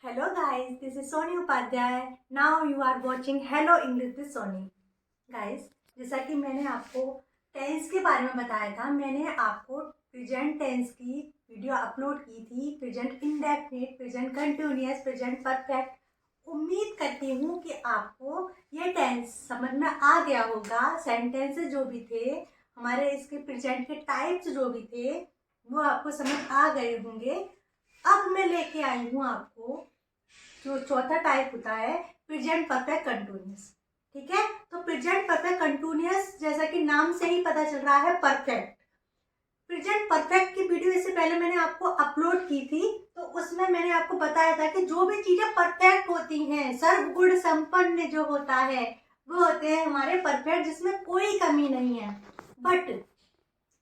Hello guys, this is Sony Upadhyay. Now you are watching Hello English with Sony. Guys, जैसा कि मैंने आपको tense के बारे में बताया था, मैंने आपको प्रेजेंट टेंस की वीडियो अपलोड की थी, present indefinite, present continuous, present perfect. उम्मीद करती हूँ कि आपको ये टेंस समझ में आ गया होगा। सेंटेंसेस जो भी थे हमारे, इसके प्रेजेंट के टाइप्स जो भी थे वो आपको समझ आ गए होंगे। अब मैं लेके आई हूँ आपको जो चौथा टाइप होता है प्रेजेंट परफेक्ट कंटिन्यूअस। ठीक है, तो प्रेजेंट परफेक्ट कंटिन्यूअस जैसा कि नाम से ही पता चल रहा है परफेक्ट। प्रेजेंट परफेक्ट की वीडियो इससे पहले मैंने आपको अपलोड की थी, तो उसमें मैंने आपको बताया था कि जो भी चीजें परफेक्ट होती हैं, सर्वगुण संपन्न जो होता है वो होते हैं हमारे परफेक्ट, जिसमें कोई कमी नहीं है। बट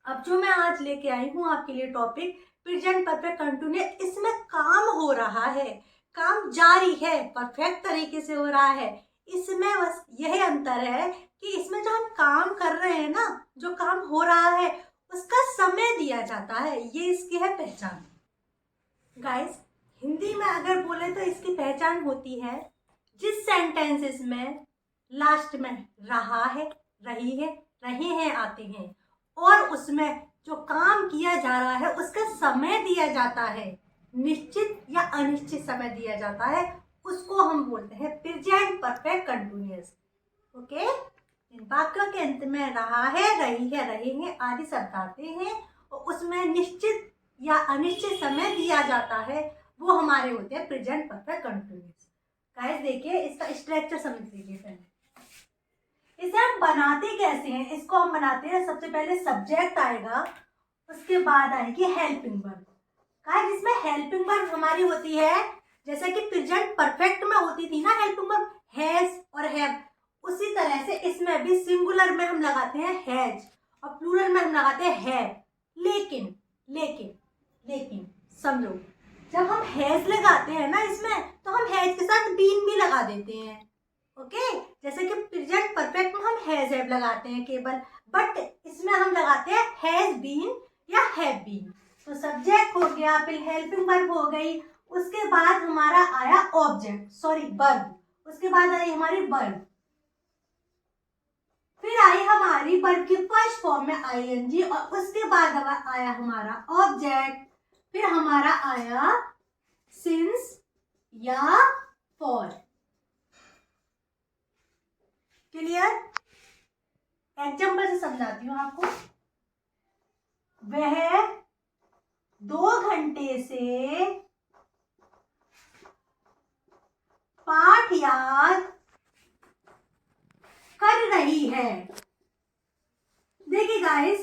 अब जो मैं आज लेके आई हूँ आपके लिए टॉपिक प्रेजेंट परफेक्ट कंटिन्यूअस, इसमें काम हो रहा है, काम जारी है, परफेक्ट तरीके से हो रहा है। इसमें बस यही अंतर है कि इसमें जो हम काम कर रहे हैं ना, जो काम हो रहा है उसका समय दिया जाता है, ये इसकी है पहचान। गाइस, हिंदी में अगर बोले तो इसकी पहचान होती है जिस सेंटेंसेस में लास्ट में रहा है, रही है, रहे हैं आते हैं और उसमें जो काम किया जा रहा है उसका समय दिया जाता है, निश्चित या अनिश्चित समय दिया जाता है, उसको हम बोलते हैं प्रेजेंट परफेक्ट कंटिन्यूअस। ओके, इन वाक्यों के अंत में रहा है, रही है, रहे हैं आदि शब्द आते हैं और उसमें निश्चित या अनिश्चित समय दिया जाता है, वो हमारे होते हैं प्रेजेंट परफेक्ट कंटिन्यूअस। गाइस देखिए, इसका स्ट्रक्चर समझ लीजिए पहले। इसे हम बनाते कैसे हैं? इसको हम बनाते हैं, सबसे पहले सब्जेक्ट आएगा, उसके बाद आएगी हेल्पिंग वर्ब। गाइस, इसमें हेल्पिंग वर्ब हमारी होती है जैसे कि प्रेजेंट परफेक्ट में होती थी ना हेल्पिंग वर्ब, हैज और हैव, उसी तरह से इसमें भी सिंगुलर में हम लगाते हैं हैज और प्लूरल में हम लगाते हैं हैव। लेकिन लेकिन लेकिन समझो, जब हम हैज लगाते हैं ना इसमें, तो हम हैज के साथ बीन भी लगा देते हैं। ओके, जैसे कि प्रेजेंट परफेक्ट में हम हैज हैव लगाते हैं केवल, बट इसमें हम लगाते हैं हैज बीन या हैव बीन। तो सब्जेक्ट हो गया, फिर हेल्पिंग वर्ब हो गई, उसके बाद हमारा आया ऑब्जेक्ट, सॉरी वर्ब, उसके बाद आई हमारी वर्ब, फिर आई हमारी वर्ब की फर्स्ट फॉर्म में आईएनजी और उसके बाद आया हमारा ऑब्जेक्ट, फिर हमारा आया सिंस या फॉर। क्लियर? एग्जाम्पल से समझाती हूँ आपको। वह 2 घंटे से पाठ याद कर रही है। देखिए गाइस,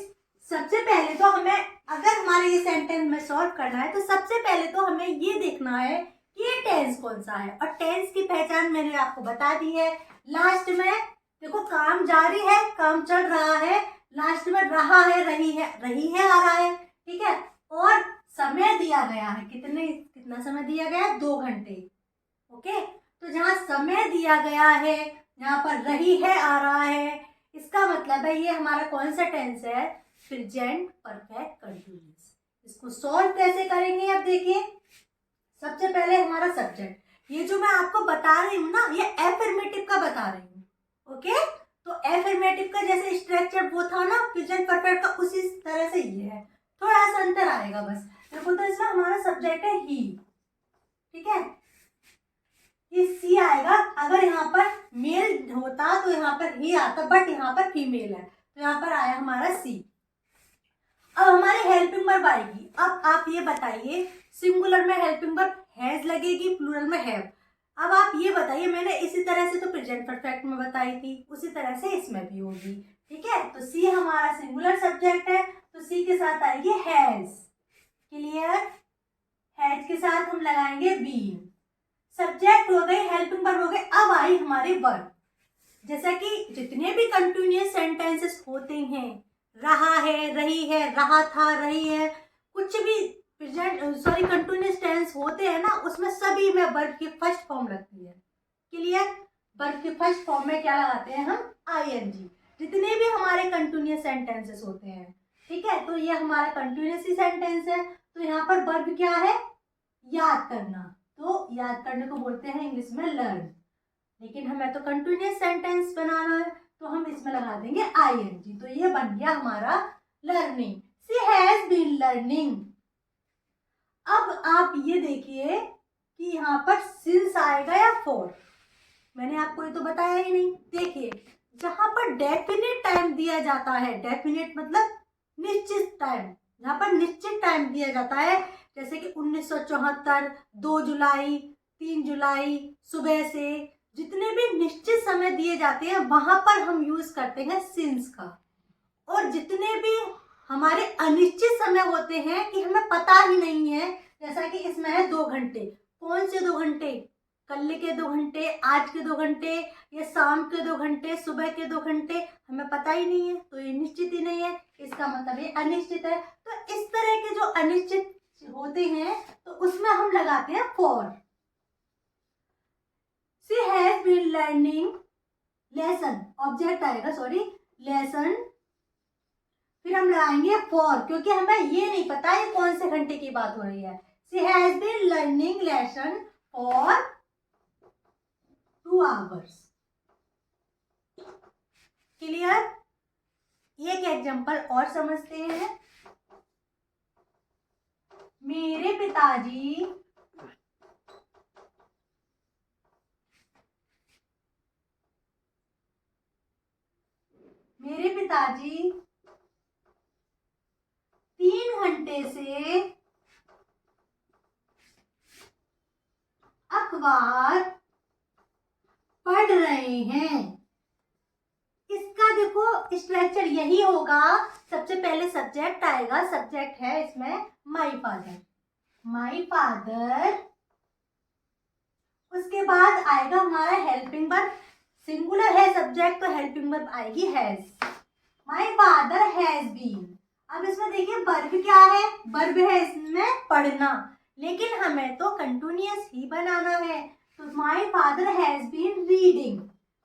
सबसे पहले तो हमें, अगर हमारे ये सेंटेंस में सॉल्व करना है तो सबसे पहले तो हमें ये देखना है कि ये टेंस कौन सा है, और टेंस की पहचान मैंने आपको बता दी है। लास्ट में देखो, काम जारी है, काम चल रहा है, लास्ट में रहा है, रही है आ रहा है, ठीक है, और समय दिया गया है, कितना समय दिया गया है? 2 घंटे। ओके, तो जहाँ समय दिया गया है, यहाँ पर रही है आ रहा है, इसका मतलब है ये हमारा कौन सा टेंस है? Present perfect continuous. इसको सॉल्व कैसे करेंगे? अब देखिए, सबसे पहले हमारा सब्जेक्ट, ये जो मैं आपको बता रही हूँ ना, ये एफर्मेटिव का बता रही हूँ। ओके, तो एफर्मेटिव का जैसे स्ट्रक्चर वो था ना प्रेजेंट परफेक्ट का, उसी तरह से ये है, थोड़ा सा अंतर आएगा बस। देखो, तो इसमें हमारा सब्जेक्ट है ही, ठीक है, ये सी आएगा। अगर यहाँ पर मेल होता तो यहाँ पर ही आता, बट यहाँ पर फीमेल है तो यहाँ पर आया हमारा सी। अब हमारी हेल्पिंग वर्ब आएगी। अब आप ये बताइए, सिंगुलर में हेल्पिंग वर्ब हैज लगेगी, प्लूरल में हैव। अब आप ये बताइए, मैंने इसी तरह से तो प्रेजेंट परफेक्ट में बताई थी, उसी तरह से इसमें भी होगी। ठीक है, तो सी हमारा सिंगुलर सब्जेक्ट है, तो सी के साथ आएगी हैज। क्लियर? हैज के साथ हम लगाएंगे बीन। सब्जेक्ट हो गए, हेल्पिंग वर्ब हो गए, अब आई हमारी वर्ब। जैसा कि जितने भी कंटिन्यूअस सेंटेंसेस होते हैं, रहा है, रही है, रहा था, रही है, कुछ भी कंटिन्यूअस टेंस होते हैं ना, उसमें सभी में वर्ब की फर्स्ट फॉर्म लगती है। क्लियर? वर्ब की फर्स्ट फॉर्म में क्या लगाते हैं हम? आईएनजी। जितने भी हमारे कंटिन्यूअस सेंटेंसेस होते हैं, ठीक है, तो ये हमारा कंटिन्यूअस सेंटेंस है, तो यहाँ पर वर्ब क्या है? याद करना। तो याद करने को बोलते हैं इंग्लिश में लर्न। लेकिन हमें तो कंटिन्यूअस सेंटेंस बनाना है तो हम इसमें लगा देंगे ing। तो ये बन गया हमारा learning. She has been learning. अब आप ये देखिए कि यहाँ पर सिंस आएगा या फॉर। मैंने आपको ये तो बताया ही नहीं। देखिए जहां पर डेफिनेट टाइम दिया जाता है, डेफिनेट मतलब निश्चित टाइम, जहां पर निश्चित टाइम दिया जाता है, जैसे कि 1974, 2 जुलाई, 3 जुलाई, सुबह से, जितने भी निश्चित समय दिए जाते हैं वहां पर हम यूज करते हैं सिंस का। और जितने भी हमारे अनिश्चित समय होते हैं कि हमें पता ही नहीं है, जैसा कि इसमें है 2 घंटे, कौन से 2 घंटे, कल के 2 घंटे, आज के 2 घंटे, या शाम के 2 घंटे, सुबह के 2 घंटे, हमें पता ही नहीं है, तो ये निश्चित ही नहीं है, इसका मतलब ये अनिश्चित है। तो इस तरह के जो अनिश्चित होते हैं तो उसमें हम लगाते हैं for. She has been learning lesson, object आएगा, सॉरी, लेसन, फिर हम लगाएंगे फॉर, क्योंकि हमें ये नहीं पता है कौन से घंटे की बात हो रही है। She has been learning lesson for 2 hours। Clear? एक एग्जांपल और समझते हैं। मेरे पिताजी मेरे पिताजी 3 घंटे से अखबार पढ़ रहे हैं। इसका देखो स्ट्रक्चर यही होगा। सबसे पहले सब्जेक्ट आएगा, सब्जेक्ट है इसमें माय फादर, माय फादर। उसके बाद आएगा हमारा हेल्पिंग वर्ब, सिंगुलर है सब्जेक्ट तो हेल्पिंग वर्ब आएगी has. My father has been. अब इसमें देखिए वर्ब क्या है, वर्ब है इसमें पढ़ना, लेकिन हमें तो कंटिन्यूअस ही बनाना है। तो my father has been reading,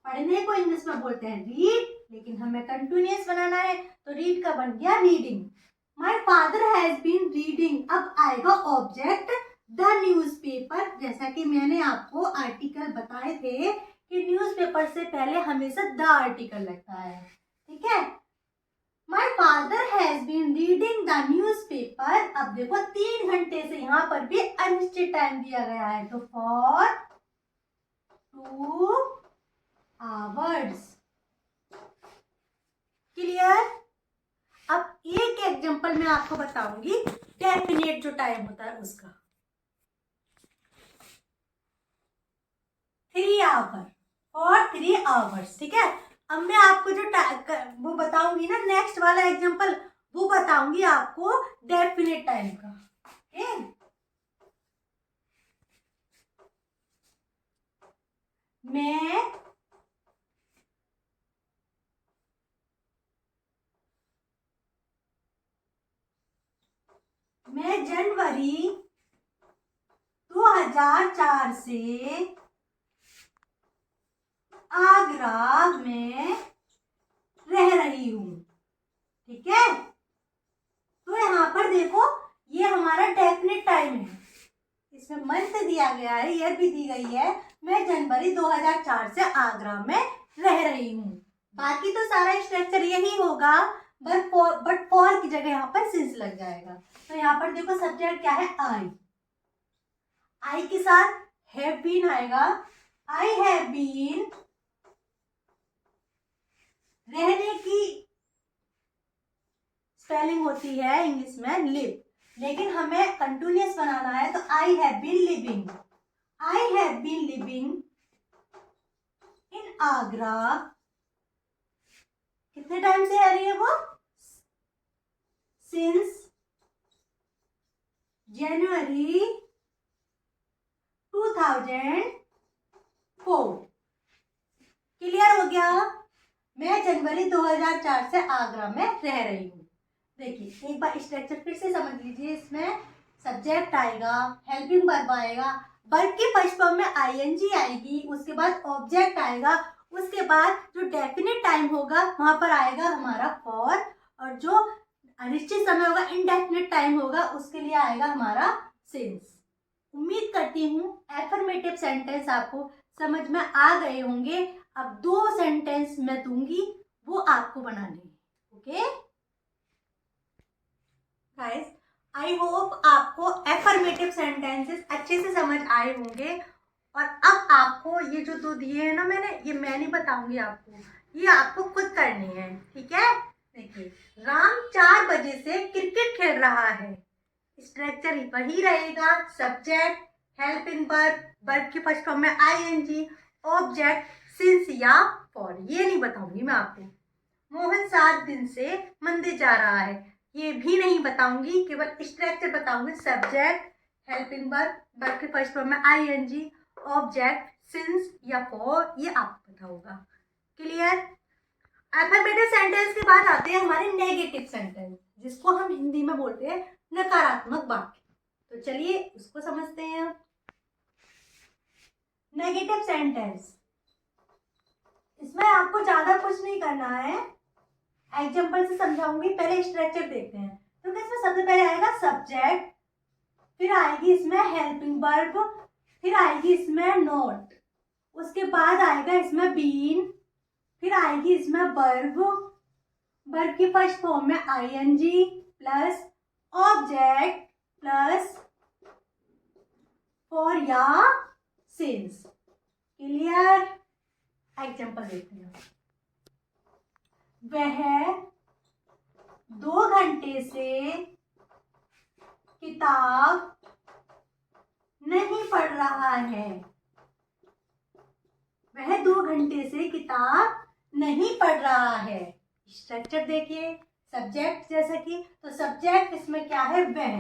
पढ़ने को इंग्लिश में बोलते हैं रीड, लेकिन हमें कंटिन्यूअस बनाना है तो रीड का बन गया reading. My father has been reading. अब आएगा ऑब्जेक्ट द न्यूज़पेपर। जैसा कि मैंने आपको आर्टिकल बताए थे कि न्यूज़पेपर से पहले हमेशा द आर्टिकल लगता है, ठीक है। My father has been reading the newspaper. अब देखो 3 घंटे से यहाँ पर भी अनिश्चित टाइम दिया गया है, तो फॉर 2 hours। क्लियर? अब एक एग्जांपल मैं आपको बताऊंगी डेफिनेट जो टाइम होता है उसका। 3 hour और 3 hours, ठीक है। अब मैं आपको जो वो बताऊंगी ना, नेक्स्ट वाला एग्जांपल, वो बताऊंगी आपको डेफिनेट टाइम का। ओके, मैं जनवरी 2004 से आगरा में रह रही हूँ, ठीक है। तो यहाँ पर देखो ये हमारा डेफिनेट टाइम है, इसमें मंथ दिया गया है, ईयर भी दी गई है। मैं जनवरी 2004 से आगरा में रह रही हूँ। बाकी तो सारा स्ट्रक्चर यही होगा, बट फॉर की जगह यहाँ पर सिंस लग जाएगा। तो यहाँ पर देखो सब्जेक्ट क्या है, आई के साथ हैव बीन आएगा। आई हैव बीन, रहने की स्पेलिंग होती है इंग्लिश में लिव, लेकिन हमें कंटिन्यूअस बनाना है, तो I have been living. I have been living in Agra. कितने टाइम से रह रही है वो, सिंस जनवरी 2004। क्लियर हो गया? मैं जनवरी 2004 से आगरा में रह रही हूँ। देखिए एक बार स्ट्रक्चर फिर से समझ लीजिए। इसमें सब्जेक्ट आएगा, हेल्पिंग वर्ब आएगा, वर्ब के फर्स्ट फॉर्म में ing आएगी, उसके बाद ऑब्जेक्ट आएगा, उसके बाद जो डेफिनेट टाइम होगा वहां पर आएगा हमारा फॉर, और जो अनिश्चित समय होगा, इनडेफिनेट टाइम होगा, उसके लिए आएगा हमारा सिंस। उम्मीद करती हूँ एफर्मेटिव सेंटेंस आपको समझ में आ गए होंगे। अब 2 सेंटेंस मैं दूंगी, वो आपको बनाने हैं। ओके गाइस, आई होप आपको एफर्मेटिव सेंटेंसेस अच्छे से समझ आए होंगे। और अब आपको ये जो 2 दिए हैं ना मैंने, ये मैं नहीं बताऊंगी आपको, ये आपको खुद करनी है। ठीक है, देखिए, राम 4 बजे से क्रिकेट खेल रहा है। स्ट्रक्चर वही रहेगा, सब्जेक्ट, हेल्पिंग वर्ब, वर्ब की फर्स्ट फॉर्म में आईएनजी, ऑब्जेक्ट, सिंस या फॉर। ये नहीं बताऊंगी मैं आपको। मोहन 7 दिन से मंदिर जा रहा है, ये भी नहीं बताऊंगी, केवल स्ट्रक्चर बताऊंगी, सब्जेक्ट, हेल्पिंग वर्ब, वर्ब की फर्स्ट फॉर्म में आईएनजी, ऑब्जेक्ट, सिंस या फॉर, ये आपको पता होगा। क्लियर? अल्फाबेटिक सेंटेंस के बाद आते हैं हमारे नेगेटिव सेंटेंस, जिसको हम हिंदी में बोलते हैं नकारात्मक वाक्य। तो चलिए उसको समझते हैं। नेगेटिव सेंटेंस, इसमें आपको ज्यादा कुछ नहीं करना है, एग्जाम्पल से समझाऊंगी। पहले स्ट्रक्चर देखते हैं। तो इसमें सबसे पहले आएगा सब्जेक्ट, फिर आएगी इसमें हेल्पिंग वर्ब, फिर आएगी इसमें नोट, उसके बाद आएगा इसमें बीन, फिर आएगी इसमें वर्ब, वर्ब की फर्स्ट फॉर्म में ING plus object plus for या सिंस। क्लियर? एग्जाम्पल देखते हैं। वह 2 घंटे से किताब नहीं पढ़ रहा है। वह 2 घंटे से किताब नहीं पढ़ रहा है। स्ट्रक्चर देखिए, सब्जेक्ट जैसा कि, तो सब्जेक्ट इसमें क्या है, वह,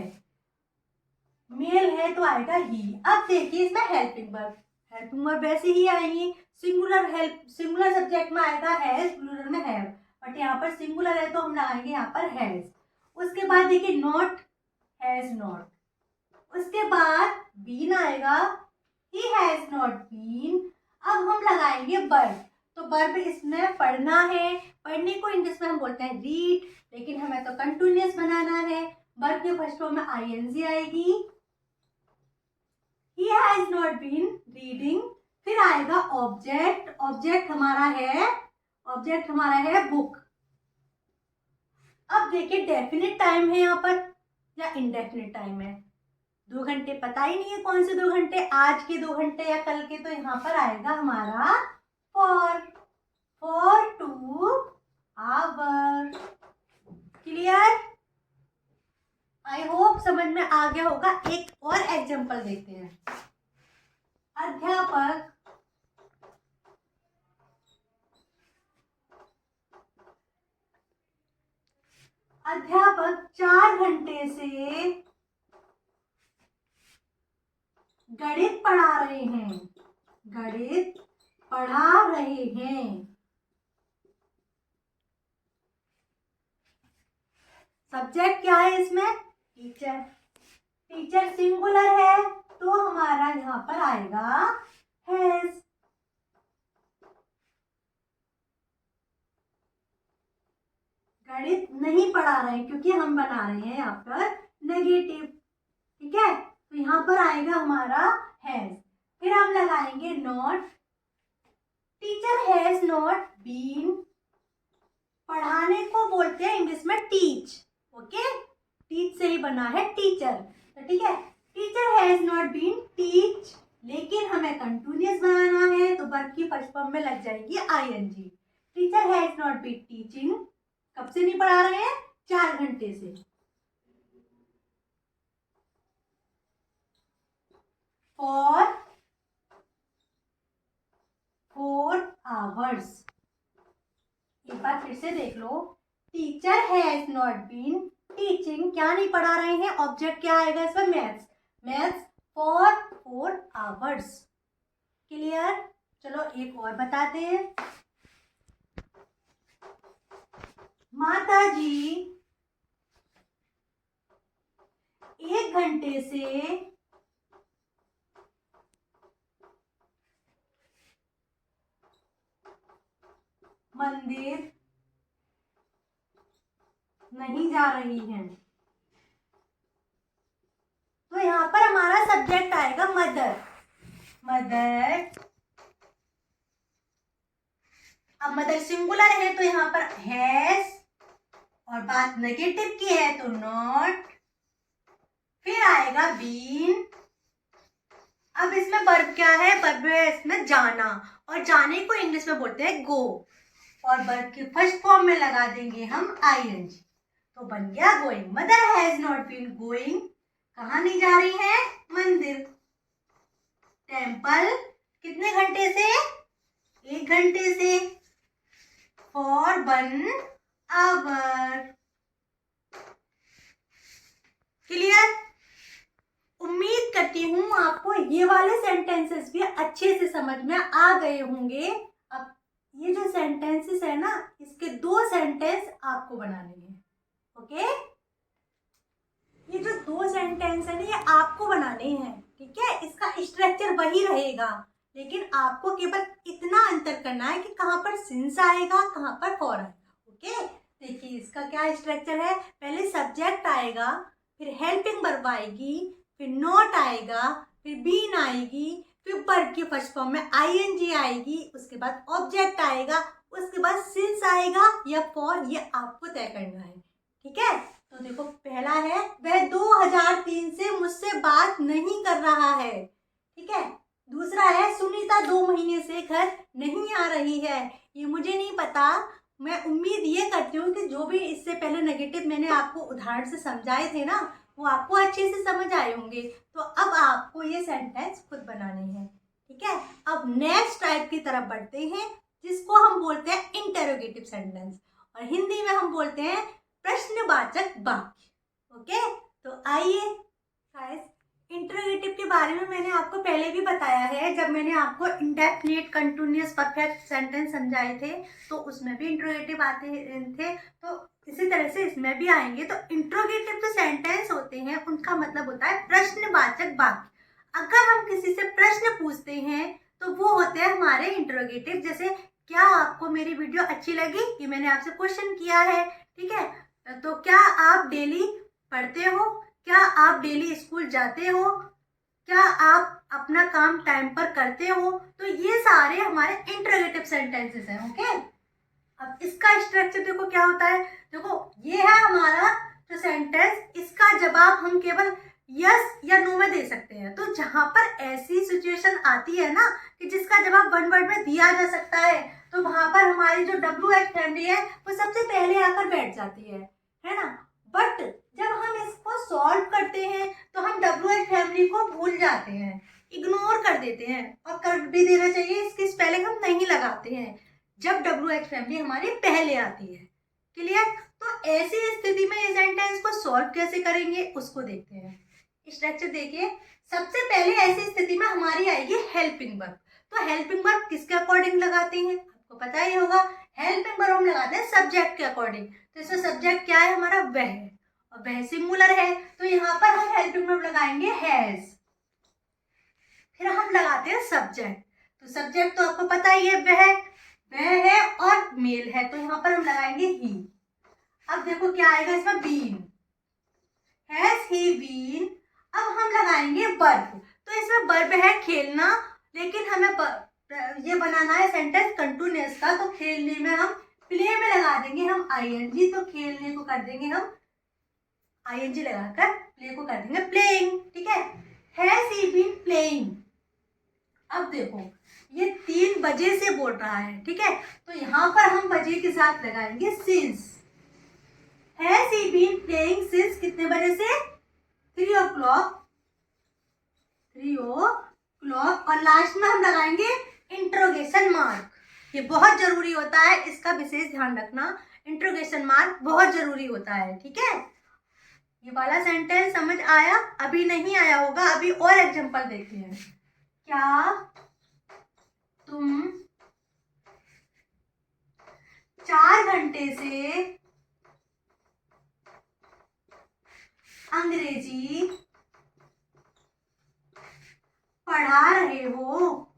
मेल है तो आएगा ही। अब देखिए इसमें हेल्पिंग वर्ब, हेल्पिंग वर्ब वैसे ही आएंगी। सिंगुलर हेल्प, सिंगुलर सब्जेक्ट में आएगा हैज, प्लूरल में हैव, बट यहाँ पर सिंगुलर है तो हम लगाएंगे यहाँ पर हैज। उसके बाद देखिए नॉट, हैज नॉट, उसके बाद बीन आएगा, ही हैज नॉट बीन। अब हम लगाएंगे वर्ब, तो वर्ब इसमें पढ़ना है, पढ़ने को इंग्लिश में हम बोलते हैं रीड, लेकिन हमें तो कंटिन्यूअस बनाना है। वर्ब के फर्स्ट फॉर्म में आईएनजी आएगी, he has not been reading। फिर आएगा ऑब्जेक्ट, ऑब्जेक्ट हमारा है बुक। अब देखिए डेफिनेट टाइम है यहाँ पर या इनडेफिनेट टाइम है। 2 घंटे पता ही नहीं है कौन से 2 घंटे, आज के 2 घंटे या कल के, तो यहाँ पर आएगा हमारा for 2 hour. Clear? I hope समझ में आ गया होगा। एक और एग्जांपल देखते हैं। अध्यापक 4 घंटे से गणित पढ़ा रहे हैं। गणित पढ़ा रहे हैं। सब्जेक्ट क्या है इसमें, टीचर। टीचर सिंगुलर है तो हमारा यहाँ पर आएगा हैज। गणित नहीं पढ़ा रहे हैं क्योंकि हम बना रहे हैं यहाँ पर नेगेटिव। ठीक है, तो यहाँ पर आएगा हमारा हैज। फिर हम लगाएंगे not, teacher has not been. पढ़ाने को बोलते हैं इंग्लिश में टीच। ओके, टीच से ही बना है टीचर। तो ठीक है, teacher has not been teach, लेकिन हमें कंटिन्यूअस बनाना है तो वर्ब की फर्स्ट फॉर्म में लग जाएगी I N G. Teacher has not been teaching, कब से नहीं पढ़ा रहे हैं, 4 घंटे से। For 4 hours. एक बार फिर से देख लो, teacher has not been teaching, क्या नहीं पढ़ा रहे हैं, ऑब्जेक्ट क्या आएगा इसमें, maths. Maths for 4 hours. Clear? चलो एक और बताते हैं। माता जी 1 घंटे से मंदिर नहीं जा रही हैं। तो यहाँ पर हमारा सब्जेक्ट आएगा मदर। अब मदर सिंगुलर है तो यहाँ पर हैज, और बात नेगेटिव की है तो नॉट, फिर आएगा बीन। अब इसमें वर्ब क्या है? वर्ब है इसमें जाना, और जाने को इंग्लिश में बोलते हैं गो, और वर्ब के फर्स्ट फॉर्म में लगा देंगे हम आईएनजी, तो बन गया going. Mother has not been going, कहाँ नहीं जा रही है? मंदिर। टेम्पल, कितने घंटे से? 1 घंटे से। For 1 hour. क्लियर? उम्मीद करती हूँ आपको ये वाले सेंटेंसेस भी अच्छे से समझ में आ गए होंगे। अब ये जो सेंटेंसेस है ना, इसके 2 सेंटेंस आपको बनाने हैं। ओके, ये जो 2 सेंटेंस है ना, ये आपको बनाने हैं। ठीक है, इसका स्ट्रक्चर वही रहेगा, लेकिन आपको केवल इतना अंतर करना है कि कहाँ पर सिंस आएगा, कहाँ पर फॉर आएगा। ओके, देखिए इसका क्या स्ट्रक्चर है। पहले सब्जेक्ट आएगा, फिर हेल्पिंग वर्ब आएगी, फिर नॉट आएगा, फिर बीन आएगी, फिर वर्ब के फर्स्ट फॉर्म में आईएनजी आएगी, उसके बाद ऑब्जेक्ट आएगा, उसके बाद सिंस आएगा या फॉर, ये आपको तय करना है। ठीक है, तो देखो पहला है, वह 2003 से मुझसे बात नहीं कर रहा है। ठीक है, दूसरा है, सुनीता 2 महीने से घर नहीं आ रही है। ये मुझे नहीं पता, मैं उम्मीद ये करती हूँ कि जो भी इससे पहले नेगेटिव मैंने आपको उदाहरण से समझाए थे ना, वो आपको अच्छे से समझ आए होंगे। तो अब आपको ये सेंटेंस खुद बनाने हैं। ठीक है, अब नेक्स्ट टाइप की तरफ बढ़ते हैं, जिसको हम बोलते हैं इंटेरोगेटिव सेंटेंस, और हिंदी में हम बोलते हैं प्रश्नवाचक वाक्य। ओके, तो आइए गाइस, इंटरोगेटिव के बारे में मैंने आपको पहले भी बताया है, जब मैंने आपको इंडेफिनिट कंटिन्यूअस परफेक्ट सेंटेंस समझाए थे, तो उसमें भी इंटरोगेटिव आते थे, तो इसी तरह से इसमें भी आएंगे। तो इंटरोगेटिव जो सेंटेंस होते हैं, उनका मतलब होता है प्रश्नवाचक वाक्य। अगर हम किसी से प्रश्न पूछते हैं तो वो होते हैं हमारे इंटरोगेटिव। जैसे, क्या आपको मेरी वीडियो अच्छी लगी? ये मैंने आपसे क्वेश्चन किया है। ठीक है, तो क्या आप डेली पढ़ते हो? क्या आप डेली स्कूल जाते हो? क्या आप अपना काम टाइम पर करते हो? तो ये सारे हमारे इंटरोगेटिव सेंटेंसेस हैं। ओके, अब इसका स्ट्रक्चर देखो क्या होता है। देखो, ये है हमारा जो सेंटेंस, इसका जवाब हम केवल यस या नो में दे सकते हैं। तो जहां पर ऐसी सिचुएशन आती है ना कि जिसका जवाब 1 वर्ड में दिया जा सकता है, तो वहां पर हमारी जो WH फैमिली है वो सबसे पहले आकर बैठ जाती है ना। बट जब हम इसको सॉल्व करते हैं तो हम WH फैमिली को भूल जाते हैं, इग्नोर कर देते हैं, और कर भी देना चाहिए, इसकी स्पेलिंग हम नहीं लगाते हैं जब WH फैमिली हमारी पहले आती है। क्लियर? तो ऐसी स्थिति में इस सेंटेंस को सॉल्व कैसे करेंगे उसको देखते हैं। स्ट्रक्चर देखिए, सबसे पहले ऐसी स्थिति में हमारी आएगी हेल्पिंग वर्ब। तो हेल्पिंग वर्ब किसके अकॉर्डिंग लगाते हैं? आपको पता ही होगा, हेल्पिंग वर्ब हम लगाते हैं सब्जेक्ट के अकॉर्डिंग। तो इसमें सब्जेक्ट क्या है हमारा? वह है, और वह सिंगुलर है, तो यहाँ पर हम हेल्पिंग वर्ब लगाएंगे हैज। फिर हम लगाते हैं सब्जेक्ट। तो सब्जेक्ट तो आपको पता ही है, वह है और मेल है, तो यहाँ पर हम लगाएंगे ही। अब देखो क्या आएगा इसमें? Been, has he been. अब हम लगाएंगे वर्ब। तो इसमें वर्ब है खेलना, लेकिन हमें ये बनाना है सेंटेंस कंटिन्यूअस का, तो खेलने में हम प्ले में लगा देंगे हम आईएनजी। तो खेलने को कर देंगे हम आईएनजी लगाकर, प्ले को कर देंगे प्लेइंग। ठीक है, हैज ही बीन प्लेइंग। अब देखो, ये 3 बजे से बोल रहा है। ठीक है, तो यहाँ पर हम बजे के साथ लगाएंगे since. Has he been playing since कितने बजे से? 3 o'clock। 3 o'clock, और लास्ट में हम लगाएंगे इंट्रोगेशन मार्क। ये बहुत जरूरी होता है, इसका विशेष ध्यान रखना, इंट्रोगेशन मार्क बहुत जरूरी होता है। ठीक है, ये वाला सेंटेंस समझ आया? अभी नहीं आया होगा, अभी और एग्जांपल देखते हैं। क्या तुम 4 घंटे से अंग्रेजी पढ़ा रहे हो?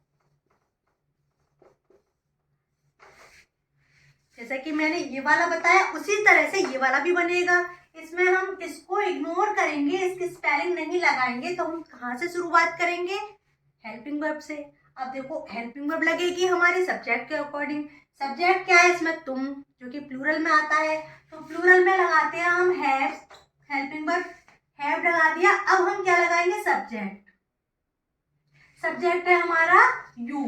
जैसा कि मैंने ये वाला बताया, उसी तरह से ये वाला भी बनेगा। इसमें हम इसको इग्नोर करेंगे, इसकी स्पेलिंग नहीं लगाएंगे, तो हम कहाँ से शुरुआत करेंगे? हेल्पिंग वर्ब से। अब देखो हेल्पिंग वर्ब लगेगी हमारे सब्जेक्ट के अकॉर्डिंग। सब्जेक्ट क्या है इसमें? तुम, जो कि प्लूरल में आता है, तो प्लूरल में लगाते हैं हम हैव, हेल्पिंग वर्ब हैव लगा दिया। अब हम क्या लगाएंगे? सब्जेक्ट। सब्जेक्ट है हमारा यू,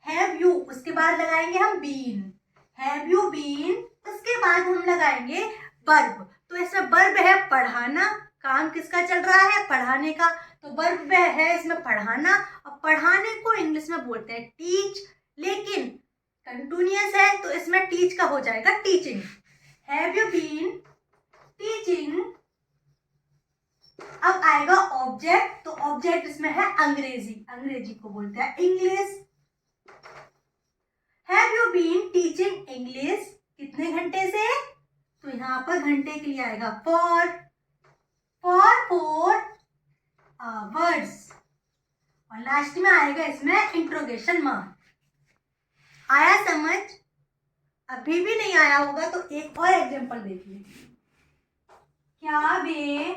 हैव यू, उसके बाद लगाएंगे हम बीन, हैव यू बीन। उसके बाद हम लगाएंगे वर्ब। तो इसमें वर्ब है पढ़ाना, काम किसका चल रहा है? पढ़ाने का। तो वर्ब है इसमें पढ़ाना, और पढ़ाने को इंग्लिश में बोलते हैं टीच, लेकिन कंटिन्यूअस है तो इसमें टीच का हो जाएगा teaching. Have you been teaching. अब आएगा ऑब्जेक्ट, तो ऑब्जेक्ट इसमें है अंग्रेजी, अंग्रेजी को बोलते हैं English. Have you been teaching English, कितने घंटे से? तो यहाँ पर घंटे के लिए आएगा फॉर 4 आवर्स, और लास्ट में आएगा इसमें इंट्रोगेशन मार्क। आया समझ? अभी भी नहीं आया होगा तो एक और एग्जांपल देखिए। क्या वे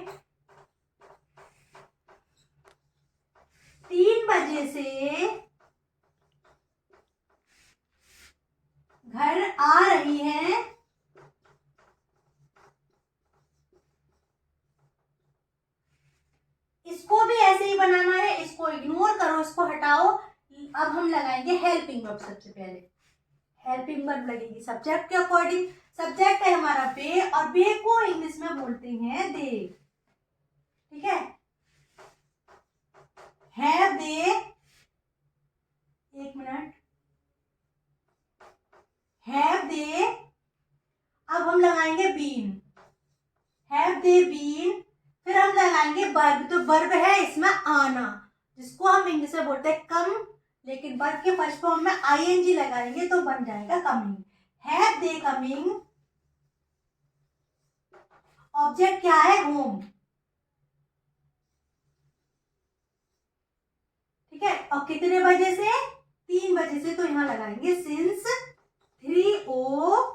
3 बजे से घर आ रही हैं? इसको भी ऐसे ही बनाना है, इसको इग्नोर करो, इसको हटाओ। अब हम लगाएंगे हेल्पिंग वर्ब। सबसे पहले हेल्पिंग वर्ब लगेगी सब्जेक्ट के अकॉर्डिंग। सब्जेक्ट है हमारा बे, और बे को इंग्लिश में बोलते हैं दे, ठीक है? हैव दे, एक मिनट, हैव दे। अब हम लगाएंगे बीन, हैव दे बीन। फिर हम लगाएंगे वर्ब, तो वर्ब है इसमें आना, जिसको हम इंग्लिश में बोलते हैं कम, लेकिन वर्ब के फर्स्ट फॉर्म में आईएनजी लगाएंगे तो बन जाएगा coming. Have they coming. Object क्या है? होम, ठीक है? और कितने बजे से? 3 बजे से, तो यहाँ लगाएंगे सिंस 3 o'clock,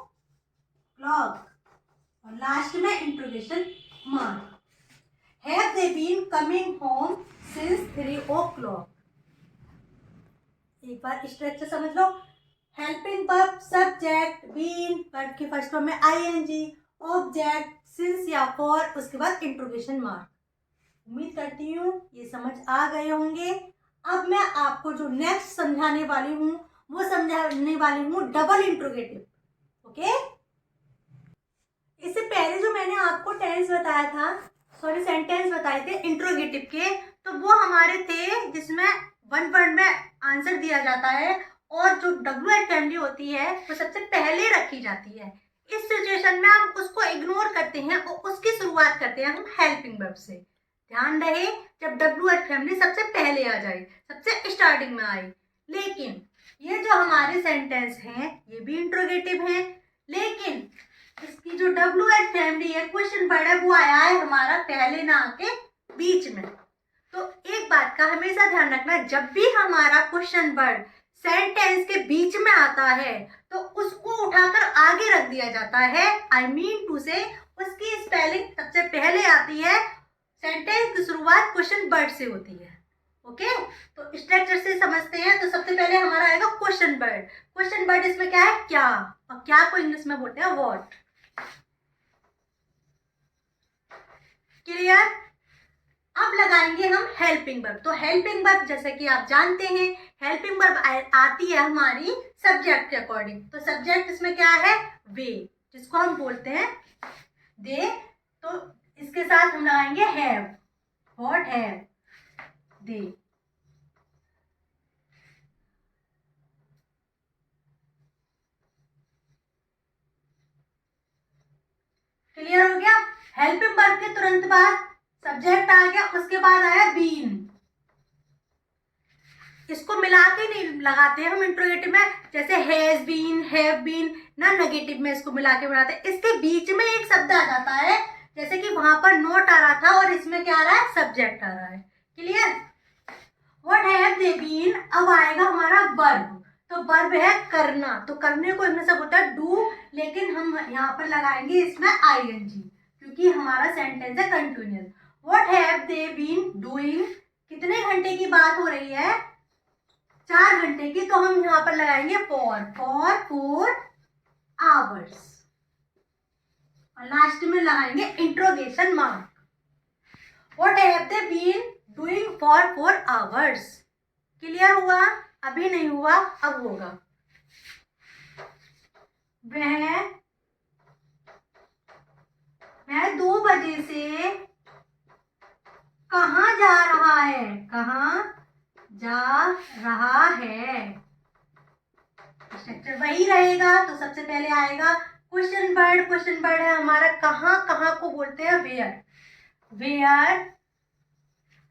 और लास्ट में interrogation mark. Have they been coming home since 3 o'clock? एक बार स्ट्रक्चर समझ लो। Helping verb subject, been, verb के फर्स्ट फॉर्म में आईएनजी, ऑब्जेक्ट सिंस या फॉर, उसके बाद इंट्रोगेशन मार्क। उम्मीद करती हूँ ये समझ आ गए होंगे। अब मैं आपको जो नेक्स्ट समझाने वाली हूँ वो समझाने वाली हूँ डबल इंट्रोगेटिव। ओके, इससे पहले जो मैंने आपको टेंस बताया था, सॉरी सेंटेंस बताए थे इंट्रोगेटिव के, तो वो हमारे थे जिसमें 1 वर्ड में आंसर दिया जाता है, और जो WH फैमिली होती है वो सबसे पहले रखी जाती है। इस सिचुएशन में हम उसको इग्नोर करते हैं और उसकी शुरुआत करते हैं हम हेल्पिंग वर्ब से। ध्यान रहे, जब WH फैमिली सबसे पहले आ जाए, सबसे स्टार्टिंग में आए। लेकिन ये जो हमारे सेंटेंस हैं ये भी इंट्रोगेटिव हैं, लेकिन इसकी जो WH फैमिली है, क्वेश्चन वर्ड है, वो आया है हमारा पहले ना आके बीच में। तो एक बात का हमेशा ध्यान रखना, जब भी हमारा क्वेश्चन वर्ड सेंटेंस के बीच में आता है तो उसको उठाकर आगे रख दिया जाता है। आई मीन टू से उसकी स्पेलिंग सबसे पहले आती है, सेंटेंस की शुरुआत क्वेश्चन वर्ड से होती है। ओके, तो स्ट्रक्चर से समझते हैं। तो सबसे पहले हमारा आएगा क्वेश्चन वर्ड। क्वेश्चन वर्ड इसमें क्या है? क्या, और क्या को इंग्लिश में बोलते हैं व्हाट। क्लियर? अब लगाएंगे हम हेल्पिंग वर्ब। तो हेल्पिंग वर्ब जैसे कि आप जानते हैं, हेल्पिंग वर्ब आती है हमारी सब्जेक्ट के अकॉर्डिंग। तो सब्जेक्ट इसमें क्या है? वे, जिसको हम बोलते हैं दे। तो इसके साथ हम लगाएंगे have, what have they. Clear हो गया? हेल्पिंग वर्ब के तुरंत बाद सब्जेक्ट आ गया, उसके बाद आया बीन। इसको मिला के नहीं लगाते हैं हम इंट्रोगेटिव में, जैसे हैज बीन, हैव बीन ना, नेगेटिव में इसको मिला के बनाते हैं। इसके बीच में एक शब्द आ जाता है, जैसे कि वहां पर नोट आ रहा था और इसमें क्या आ रहा है? सब्जेक्ट आ रहा है। Clear? What have they been. अब आएगा हमारा वर्ब। तो वर्ब है करना, तो करने को इंग्लिश में बोलता है डू, लेकिन हम यहाँ पर लगाएंगे इसमें आईएनजी, क्योंकि हमारा सेंटेंस है continuous. What have they been doing कितने घंटे की बात हो रही है? 4 घंटे की। तो हम यहाँ पर लगाएंगे फॉर 4 आवर्स और लास्ट में लगाएंगे interrogation mark. What have they been doing for 4 hours? Clear हुआ? अभी नहीं हुआ, अब होगा। वह 2 बजे से कहाँ जा रहा है? कहाँ जा रहा है? स्ट्रक्चर वही रहेगा। तो सबसे पहले आएगा क्वेश्चन वर्ड। क्वेश्चन वर्ड है हमारा कहाँ, कहाँ को बोलते हैं वेयर। वेयर।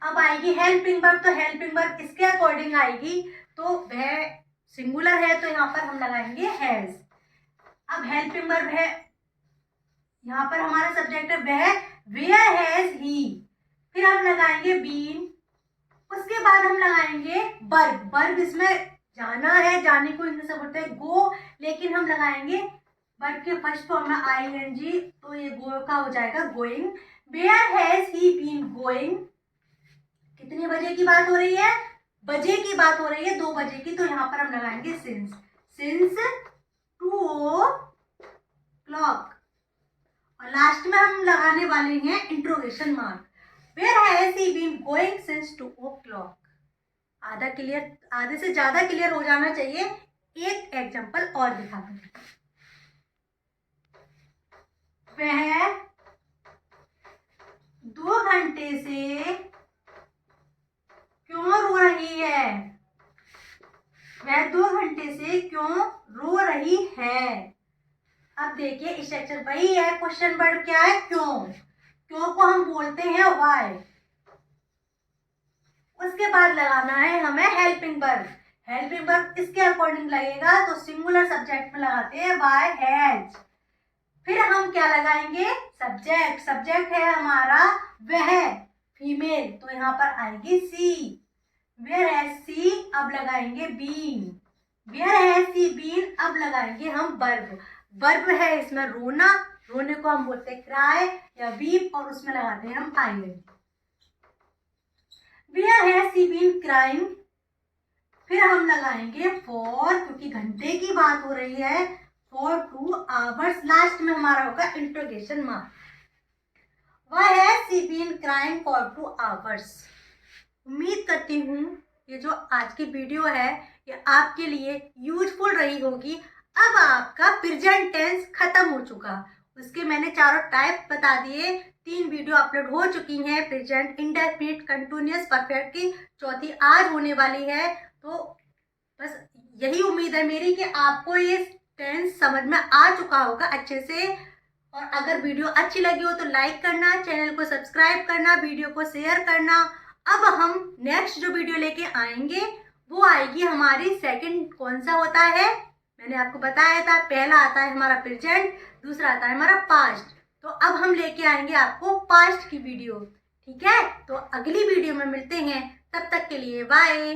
अब आएगी हेल्पिंग वर्ब। तो हेल्पिंग वर्ब इसके अकॉर्डिंग आएगी। तो वह सिंगुलर है तो यहाँ पर हम लगाएंगे हैज। अब हेल्पिंग वर्ब है, यहाँ पर हमारा सब्जेक्ट है वह, वेयर हैज ही। फिर हम लगाएंगे बीन। उसके बाद हम लगाएंगे वर्ब। वर्ब इसमें जाना है, जाने को इंग्लिश में बोलते हैं गो, लेकिन हम लगाएंगे वर्ब के फर्स्ट फॉर्म में आईएनजी, तो ये गो का हो जाएगा going. Where has he been going? कितने बजे की बात हो रही है? बजे की बात हो रही है, 2 बजे की। तो यहाँ पर हम लगाएंगे सिंस। Since 2 o'clock। और लास्ट में हम लगाने वाले हैं interrogation mark. Where has he been going since 2 o'clock? आधा क्लियर, आधे से ज्यादा क्लियर हो जाना चाहिए। एक एग्जांपल और दिखा दूं। वह 2 घंटे से क्यों रो रही है? वह 2 घंटे से क्यों रो रही है? अब देखिए स्ट्रक्चर वही है। क्वेश्चन वर्ड क्या है? क्यों। क्यों को हम बोलते हैं व्हाई। उसके बाद लगाना है हमें हेल्पिंग वर्ब। हेल्पिंग वर्ब इसके अकॉर्डिंग लगेगा, तो सिंगुलर सब्जेक्ट में लगाते हैं व्हाई हैज। फिर हम क्या लगाएंगे? सब्जेक्ट। सब्जेक्ट है हमारा वह, फीमेल, तो यहाँ पर आएगी सी। वेयर हैज सी, अब लगाएंगे been. Where has she been, अब लगाएंगे हम वर्ब। वर्ब है इसमें रोना, रोने को हम बोलते हैं क्राई या वीप, और उसमें लगाते हैं हम ING. Where has she been crying? फिर हम लगाएंगे फॉर, क्योंकि घंटे की बात हो रही है, फॉर 2 आवर्स। लास्ट में हमारा होगा interrogation mark. Why has she been crying for 2 hours? उम्मीद करती हूँ ये जो आज की वीडियो है ये आपके लिए यूजफुल रही होगी। अब आपका प्रेजेंट टेंस खत्म हो चुका। उसके मैंने चारों टाइप बता दिए। 3 वीडियो अपलोड हो चुकी हैं प्रेजेंट, इंडेफिनिट, कंटिन्यूअस, परफेक्ट की। चौथी आज होने वाली है। तो बस यही उम्मीद है मेरी कि आपको ये टेंस समझ में आ चुका होगा अच्छे से। और अगर वीडियो अच्छी लगी हो तो लाइक करना, चैनल को सब्सक्राइब करना, वीडियो को शेयर करना। अब हम नेक्स्ट जो वीडियो लेके आएंगे वो आएगी हमारी सेकंड। कौन सा होता है मैंने आपको बताया था, पहला आता है हमारा प्रेजेंट, दूसरा आता है हमारा पास्ट। तो अब हम लेके आएंगे आपको पास्ट की वीडियो। ठीक है, तो अगली वीडियो में मिलते हैं, तब तक के लिए बाय।